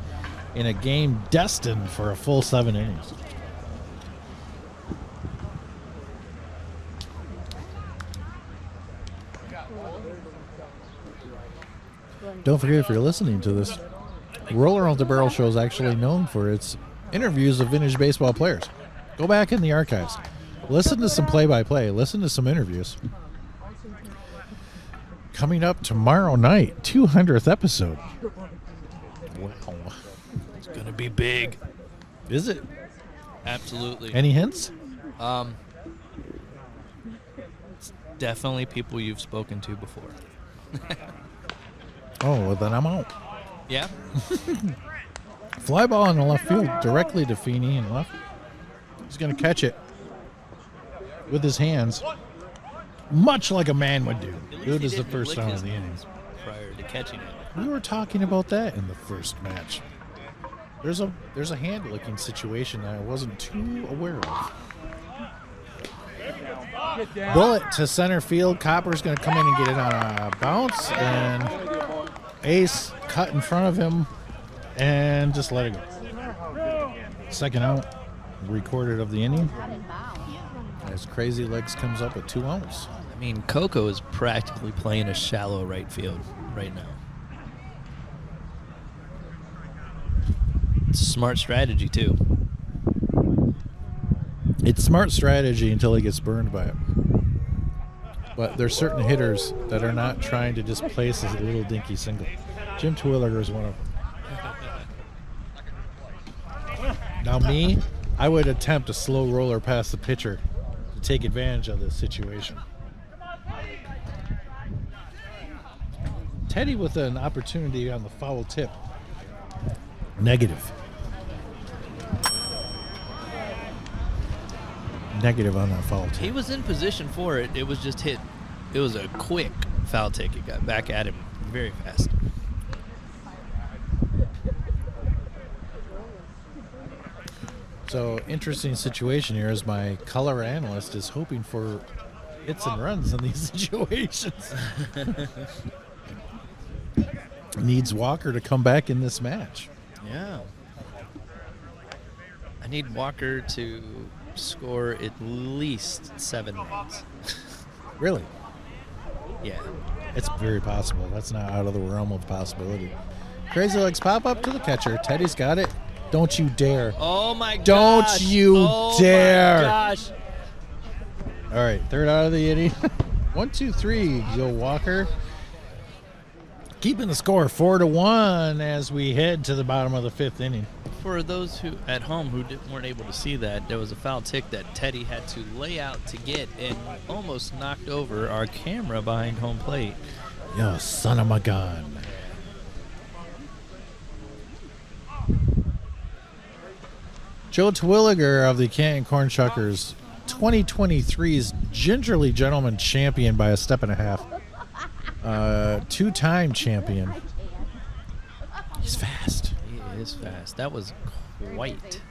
in a game destined for a full 7 innings. Don't forget, if you're listening to this, Roller on the Barrel Show is actually known for its interviews of vintage baseball players. Go back in the archives. Listen to some play-by-play. Listen to some interviews. Coming up tomorrow night, 200th episode. Wow. It's going to be big. Is it? Absolutely. Any hints? It's definitely people you've spoken to before. Oh, well, then I'm out. Yeah? Fly ball in the left field directly to Feeney in left. He's going to catch it with his hands, much like a man would do. Good as the first out of the innings. Prior to catching it. We were talking about that in the first match. There's a hand licking situation that I wasn't too aware of. Bullet to center field. Copper's going to come in and get it on a bounce, and Ace cut in front of him and just let it go. Second out recorded of the inning as Crazy Legs comes up with 2 outs. I mean, Coco is practically playing a shallow right field right now. It's a smart strategy, too. It's smart strategy until he gets burned by it. But there's certain hitters that are not trying to just place a little dinky single. Jim Terwilliger is one of them. Now me, I would attempt a slow roller past the pitcher to take advantage of this situation. Teddy with an opportunity on the foul tip. Negative. Negative on that foul tip. He was in position for it. It was just hit. It was a quick foul take. It got back at him very fast. So, interesting situation here as my color analyst is hoping for hits and runs in these situations. Needs Walker to come back in this match. Yeah. I need Walker to score at least 7 runs. Really? Yeah. It's very possible. That's not out of the realm of possibility. Crazy Legs pop up to the catcher. Teddy's got it. Don't you dare. Oh, my gosh. Don't you dare. Oh, my gosh. All right, third out of the inning. 1, 2, 3. Go Walker. Keeping the score 4-1 as we head to the bottom of the 5th inning. For those who at home who weren't able to see that, there was a foul tick that Teddy had to lay out to get and almost knocked over our camera behind home plate. Yo, son of a gun. Joe Terwilliger of the Canton Corn Shuckers, 2023's Gingerly Gentleman champion by a step and a half. 2-time champion. He's fast. He is fast. That was quite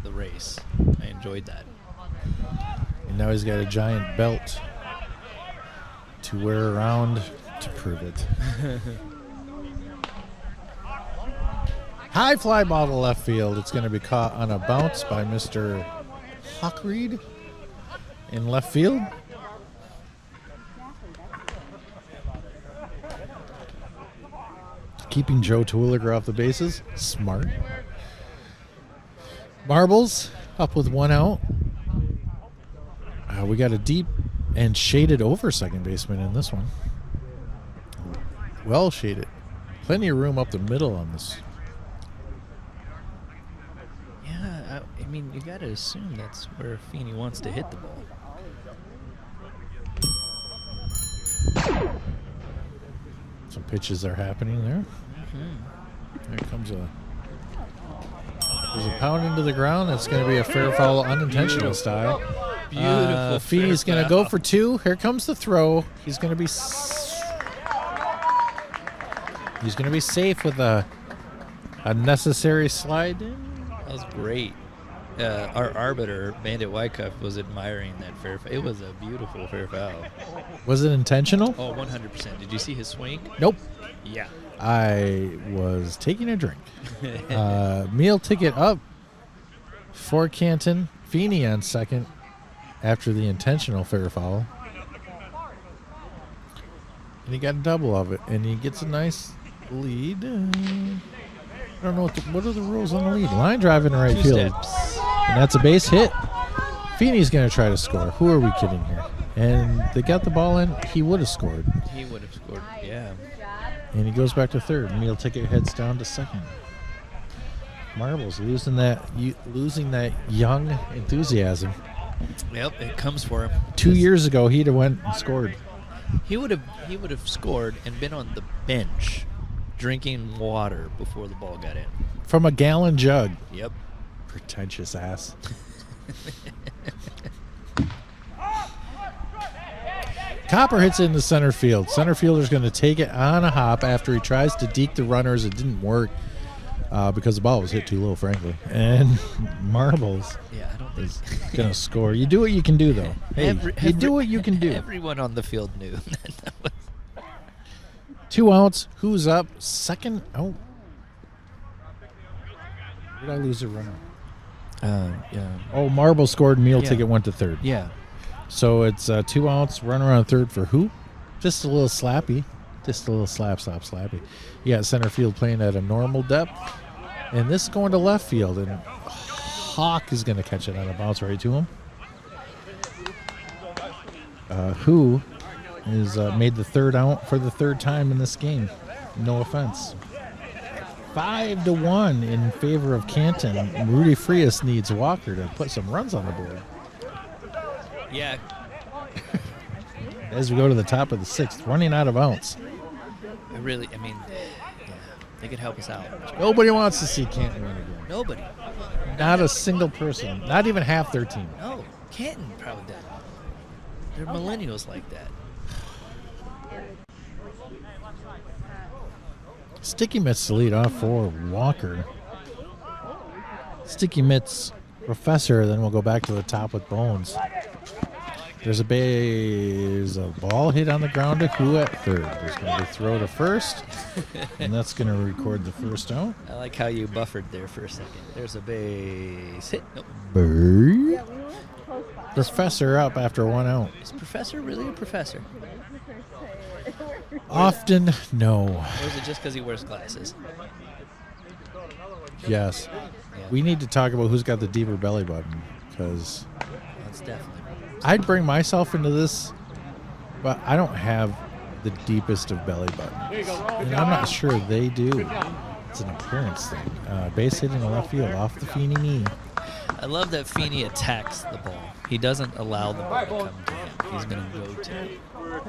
the race. I enjoyed that. And now he's got a giant belt to wear around to prove it. High fly ball to left field. It's going to be caught on a bounce by Mr. Hockreed in left field. Keeping Joe Terwilliger off the bases. Smart. Marbles up with 1 out. We got a deep and shaded over second baseman in this one. Well shaded. Plenty of room up the middle on this. Yeah, I mean, you got to assume that's where Feeney wants to hit the ball. Some pitches are happening there. Mm-hmm. There comes there's a pound into the ground. That's going to be a fair foul, unintentional style. Beautiful. Feeney's going to go for 2. Here comes the throw. He's going to be safe with a necessary slide in. That was great. Our arbiter, Bandit Wyckoff, was admiring that fair foul. It was a beautiful fair foul. Was it intentional? Oh, 100%. Did you see his swing? Nope. Yeah. I was taking a drink. Meal ticket up for Canton. Feeney on second after the intentional fair foul. And he got a double of it. And he gets a nice lead. I don't know what are the rules on the lead. Line drive in the right 2 field. steps. And that's a base hit. Feeney's going to try to score. Who are we kidding here? And they got the ball in. He would have scored. He would have scored, yeah. And he goes back to third. Meal ticket heads down to second. Marbles losing that young enthusiasm. Yep, it comes for him. 2 years ago, he'd have went and scored. He would have scored and been on the bench drinking water before the ball got in. From a gallon jug. Yep. Pretentious ass. Copper hits it into center field. Center fielder's going to take it on a hop after he tries to deke the runners. It didn't work because the ball was hit too low, frankly. And Marbles is going to score. You do what you can do, though. Hey, you do what you can do. Everyone on the field knew. 2 outs. Who's up? Second. Oh. Did I lose a runner? Yeah. Oh, Marble scored. Meal ticket went to third. Yeah. So it's 2 outs, runner on third for who? Just a little slappy. Just a little slappy. You got center field playing at a normal depth. And this is going to left field. And Hawk is going to catch it on a bounce right to him. Who is made the third out for the third time in this game. No offense. 5-1 in favor of Canton. Rudy Frias needs Walker to put some runs on the board. Yeah. As we go to the top of the 6th, running out of outs. They could help us out. Nobody wants to see Canton win again. Nobody. Not a single person. Not even half their team. No. Canton probably does. They're millennials like that. Sticky Mitts to lead off for Walker. Sticky Mitts, Professor, then we'll go back to the top with Bones. There's a ball hit on the ground to who at third. There's going to be throw to first, and that's going to record the first out. I like how you buffered there for a second. There's a base hit. Nope. Bird. Professor up after 1 out. Is Professor really a professor? Often, no. Or is it just because he wears glasses? Yes. Yeah. We need to talk about who's got the deeper belly button, because That's definitely. I'd bring myself into this, but I don't have the deepest of belly buttons. And I'm not sure they do. It's an appearance thing. Base hit in the left field off the Feeney knee. I love that Feeney attacks the ball. He doesn't allow the ball to come to him. He's going to go to it.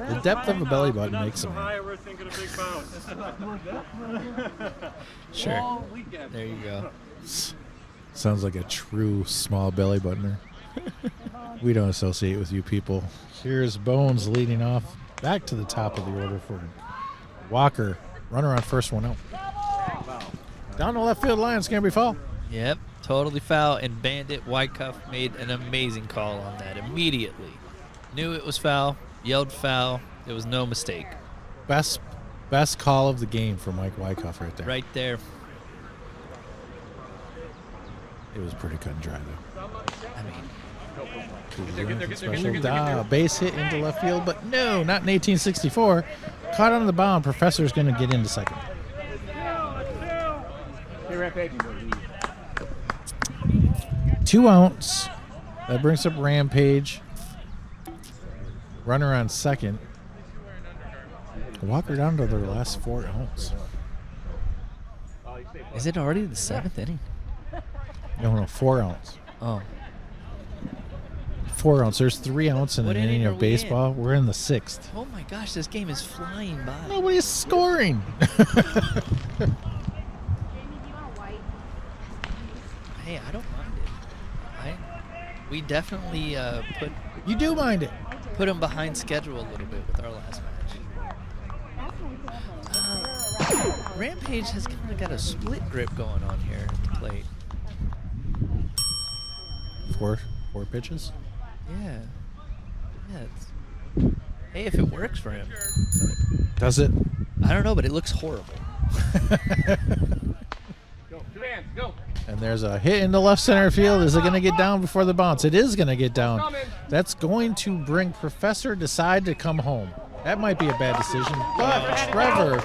The depth of a belly button makes him. Sure. There you go. Sounds like a true small belly buttoner. We don't associate with you people. Here's Bones leading off back to the top of the order for Walker. Runner on first, 1 out. Down the left field line, it's going to be foul. Yep, totally foul. And Bandit Wyckoff made an amazing call on that immediately. Knew it was foul, yelled foul, There was no mistake. Best call of the game for Mike Wyckoff right there. Right there. It was pretty cut and dry, though. I mean, Special base hit into left field, but no, not in 1864. Caught on the bound. Professor's going to get into second. 2 outs. That brings up Rampage. Runner on second. Walker down to their last 4 outs. is it already the 7th inning? No, 4 outs. Oh. 4 outs. There's 3 outs in What an inning inning are of we in? baseball. We're in the 6th. Oh my gosh, this game is flying by. Nobody's scoring. Hey, I don't mind it. We definitely You do mind it. put them behind schedule a little bit with our last match. Rampage has kind of got a split grip going on here at the plate. 4 pitches. Yeah. Hey, if it works for him. Does it? I don't know, but it looks horrible. Go. And there's a hit into left center field. Is it going to get down before the bounce? It is going to get down. That's going to bring Professor Decide to come home. That might be a bad decision. But Trevor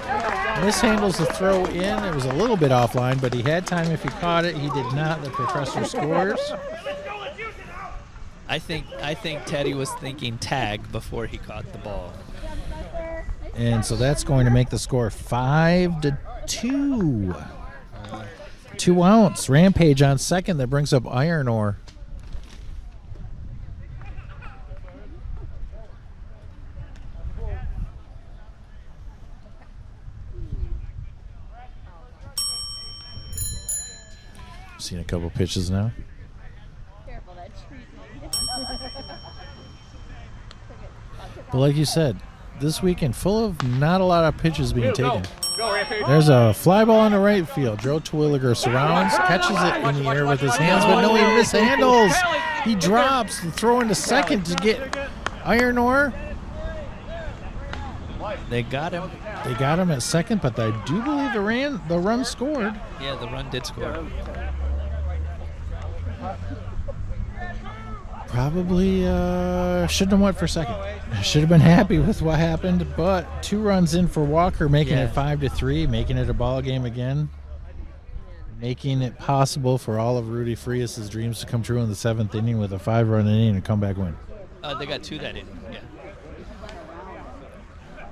mishandles the throw in. It was a little bit offline, but he had time if he caught it. He did not. The Professor scores. I think Teddy was thinking tag before he caught the ball. And so that's going to make the score 5-2. 2 outs. Rampage on second. That brings up Iron Ore. Seen a couple pitches now. Careful, that tree. But like you said, this weekend full of not a lot of pitches being taken. Go, Rampage. There's a fly ball in the right field. Joe Terwilliger surrounds, catches it in the air with his hands, but no, he mishandles. He drops the throw into second to get Iron Ore. They got him. They got him at second, but I do believe the run scored. Yeah, the run did score. Probably shouldn't have went for second. Should have been happy with what happened, but 2 runs in for Walker, making it 5-3, making it a ball game again, making it possible for all of Rudy Frias' dreams to come true in the 7th inning with a 5-run inning and comeback win. They got 2 that inning. Yeah.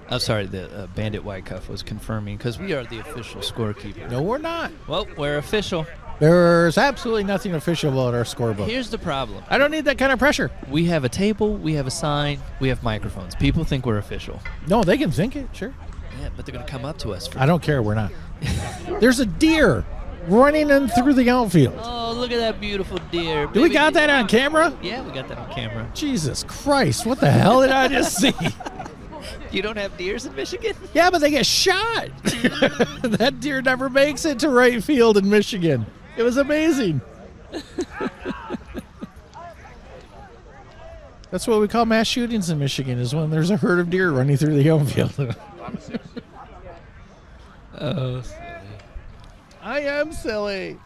I'm sorry, the Bandit Wyckoff was confirming because we are the official scorekeeper. No, we're not. Well, we're official. There's absolutely nothing official about our scorebook. Here's the problem. I don't need that kind of pressure. We have a table, we have a sign, we have microphones. People think we're official. No, they can think it, sure. Yeah, but they're going to come up to us. I don't care, we're not. There's a deer running in through the outfield. Oh, look at that beautiful deer. Do we got that on camera? Yeah, we got that on camera. Jesus Christ, what the hell did I just see? You don't have deers in Michigan? Yeah, but they get shot. That deer never makes it to right field in Michigan. It was amazing. That's what we call mass shootings in Michigan, is when there's a herd of deer running through the outfield. Oh, I am silly.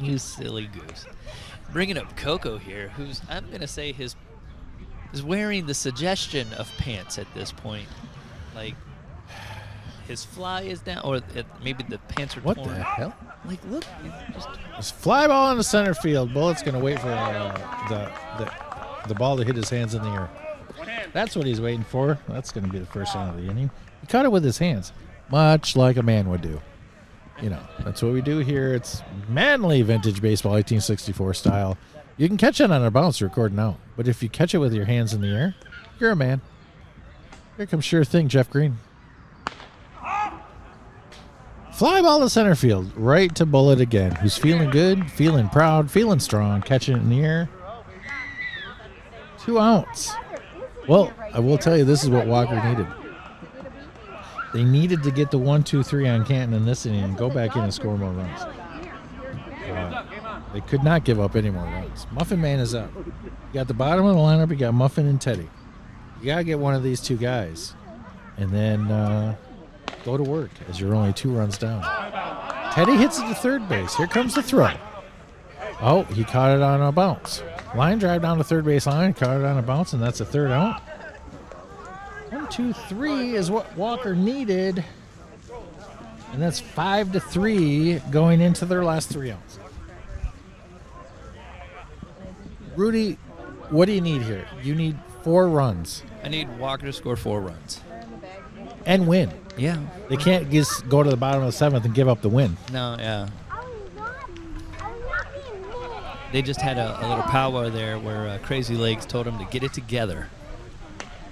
you silly goose. Bringing up Coco here, who's, I'm going to say, is wearing the suggestion of pants at this point. Like, his fly is down, or maybe the pants are What torn. the hell? Like, look, just It's fly ball in the center field. Bullet's going to wait for the ball to hit his hands in the air. That's what he's waiting for. That's going to be the first out of the inning. He caught it with his hands, much like a man would do. You know, that's what we do here. It's manly vintage baseball, 1864 style. You can catch it on a bounce recording out, but if you catch it with your hands in the air, you're a man. Here comes sure thing, Jeff Green. Fly ball to center field, right to Bullet again, who's feeling good, feeling proud, feeling strong, catching it in the air. 2 outs. Well, I will tell you, this is what Walker needed. They needed to get the 1-2-3 on Canton in this inning and go back in and score more runs. They could not give up any more runs. Muffin Man is up. You got the bottom of the lineup, you got Muffin and Teddy. You got to get one of these 2 guys. and then go to work as you're only 2 runs down. Teddy hits it to third base. Here comes the throw. Oh, he caught it on a bounce. Line drive down to third base line, caught it on a bounce, and that's a third out. 1, 2, 3 is what Walker needed. And that's 5-3 going into their last 3 outs. Rudy, what do you need here? You need 4 runs. I need Walker to score 4 runs. And win. Yeah. They can't just go to the bottom of the 7th and give up the win. No, yeah. They just had a little powwow there where Crazy Legs told him to get it together.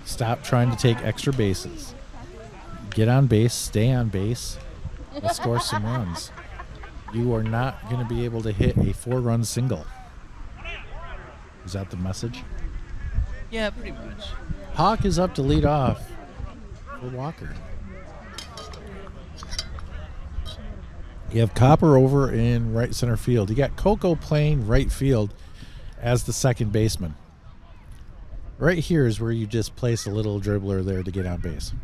Stop trying to take extra bases. Get on base, stay on base, and score some runs. You are not going to be able to hit a 4-run single. Is that the message? Yeah, pretty much. Hawk is up to lead off for Walker. You have Copper over in right center field. You got Coco playing right field as the second baseman. Right here is where you just place a little dribbler there to get on base.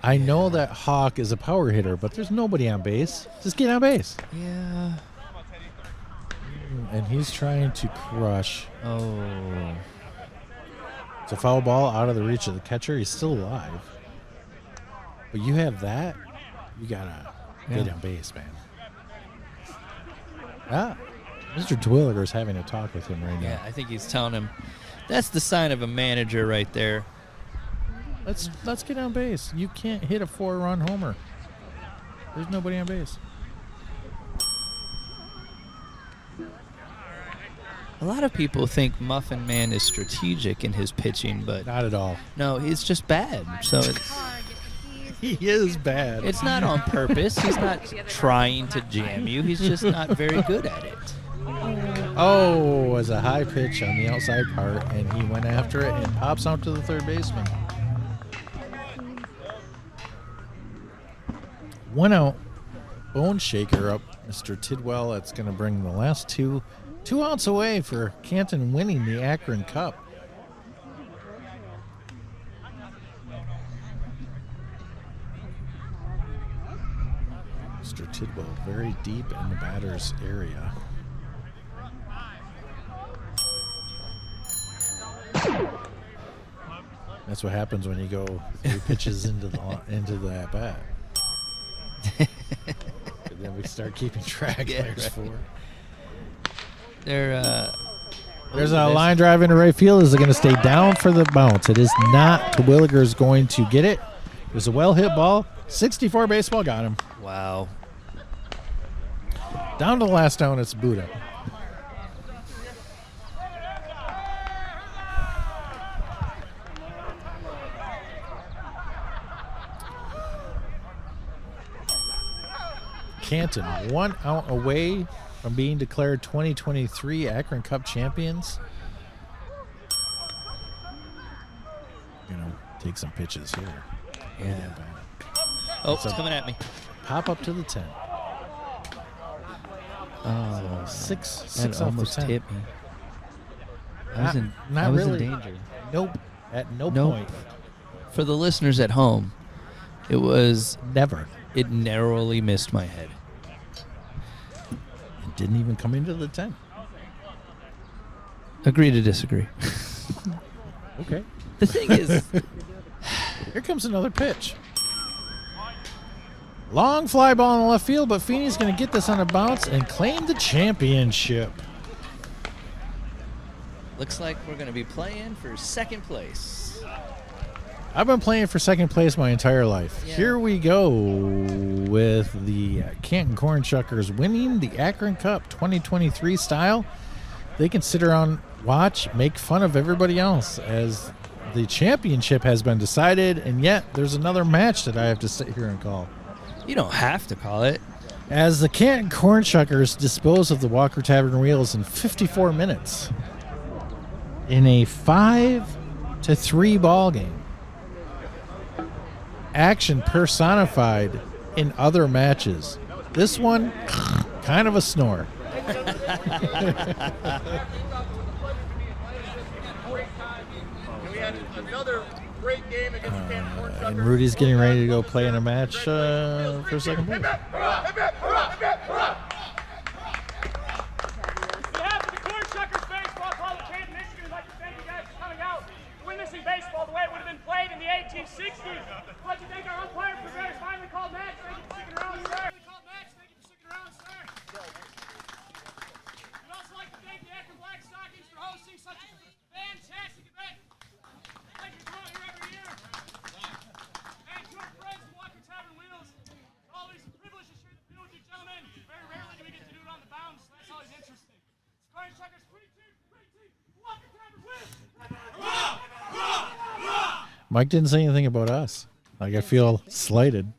I know that Hawk is a power hitter, but there's nobody on base. Just get on base. Yeah. And he's trying to crush. Oh. It's a foul ball out of the reach of the catcher. He's still alive. But you have that, you got to get on base, man. Ah, Mr. Twilliger's having a talk with him right now. Yeah, I think he's telling him that's the sign of a manager right there. Let's get on base. You can't hit a 4-run homer. There's nobody on base. A lot of people think Muffin Man is strategic in his pitching, but Not at all. no, he's just bad. So He is bad. it's not on purpose. He's not trying to jam you. He's just not very good at it. Oh, was a high pitch on the outside part, and he went after it and pops out to the third baseman. 1 out. Bone shaker up, Mr. Tidwell. That's going to bring the last 2 outs away for Canton winning the Akron Cup. Mr. Tidwell very deep in the batter's area. That's what happens when you go 3 pitches into the at bat. And then we start keeping track. Yeah, There's right. 4. There's a line drive into right field. Is it going to stay down for the bounce? It is not. Terwilliger's going to get it. It was a well-hit ball. 64 baseball got him. Wow. Down to the last down, it's Buddha. Canton, 1 out away from being declared 2023 Akron Cup champions. Take some pitches here. Yeah. Oh, it's coming at me. Pop up to the 10. Oh, Six that off the almost 10. hit me. Not I was really. in danger. Nope. At no Nope. point. For the listeners at home, Never. it narrowly missed my head. It didn't even come into the 10. Agree to disagree. Okay. The thing is, Here comes another pitch. Long fly ball in the left field, but Feeney's going to get this on a bounce and claim the championship. looks like we're going to be playing for second place. I've been playing for second place my entire life. Yeah. Here we go with the Canton Corn Shuckers winning the Akron Cup 2023 style. They can sit around, watch, make fun of everybody else as the championship has been decided, and yet there's another match that I have to sit here and call. You don't have to call it. As the Canton Corn Shuckers dispose of the Walker Tavern Wheels in 54 minutes in a 5-3 ball game. Action personified in other matches. This one, kind of a snore. great game against the Canton Corn Shuckers. And Rudy's getting ready to go play in a match for second place. behalf of the Corn Shuckers Baseball Club of Canton, Michigan, I'd like to thank you guys for coming out to witnessing baseball the way it would have been played in the 1860s. I'd like to thank our umpire for a very finely called match. Thank you for sticking around, sir. We'd also like to thank the Akron Black Stockings for hosting such a fantastic event. Thank you for coming here every year. And to our friends at Tavern, it's always a privilege to share the field with you gentlemen. Very rarely do we get to do it on the bounce, so that's always interesting. Corn Shuckers, great team, Walker Tavern wins! Mike didn't say anything about us. Like, I feel slighted.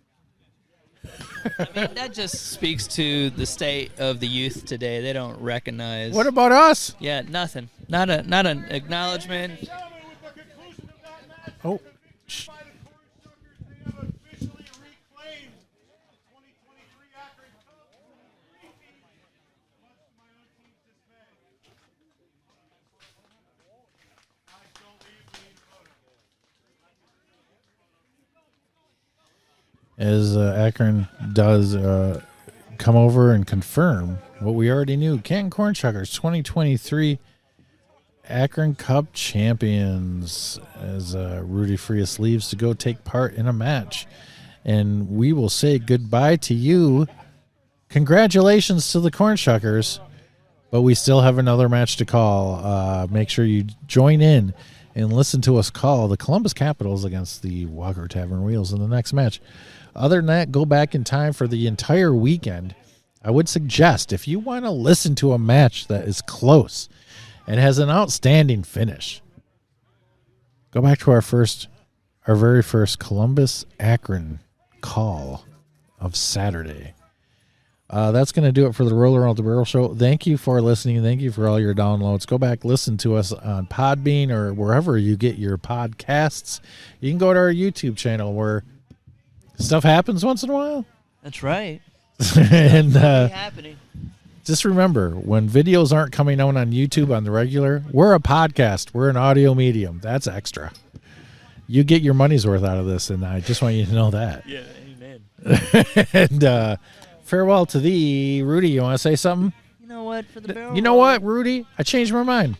I mean, that just speaks to the state of the youth today. They don't recognize. What about us? Yeah, nothing. Not an acknowledgement. Oh. As Akron does come over and confirm what we already knew. Canton Corn Shuckers 2023 Akron Cup champions, as Rudy Frias leaves to go take part in a match. And we will say goodbye to you. Congratulations to the Corn Shuckers, but we still have another match to call. Make sure you join in and listen to us call the Columbus Capitals against the Walker Tavern Wheels in the next match. Other than that, go back in time for the entire weekend. I would suggest, if you want to listen to a match that is close and has an outstanding finish, go back to our very first Columbus Akron call of Saturday. That's going to do it for the Roller Around the Barrel show. Thank you for listening. Thank you for all your downloads. Go back, listen to us on Podbean or wherever you get your podcasts. You can go to our YouTube channel where stuff happens once in a while. That's right. And Happening. just remember, when videos aren't coming out on YouTube on the regular, we're a podcast. We're an audio medium. That's extra. You get your money's worth out of this, and I just want you to know that. Yeah, amen. And farewell to thee, Rudy. You want to say something? You know what? For the barrel. You know what, Rudy? I changed my mind.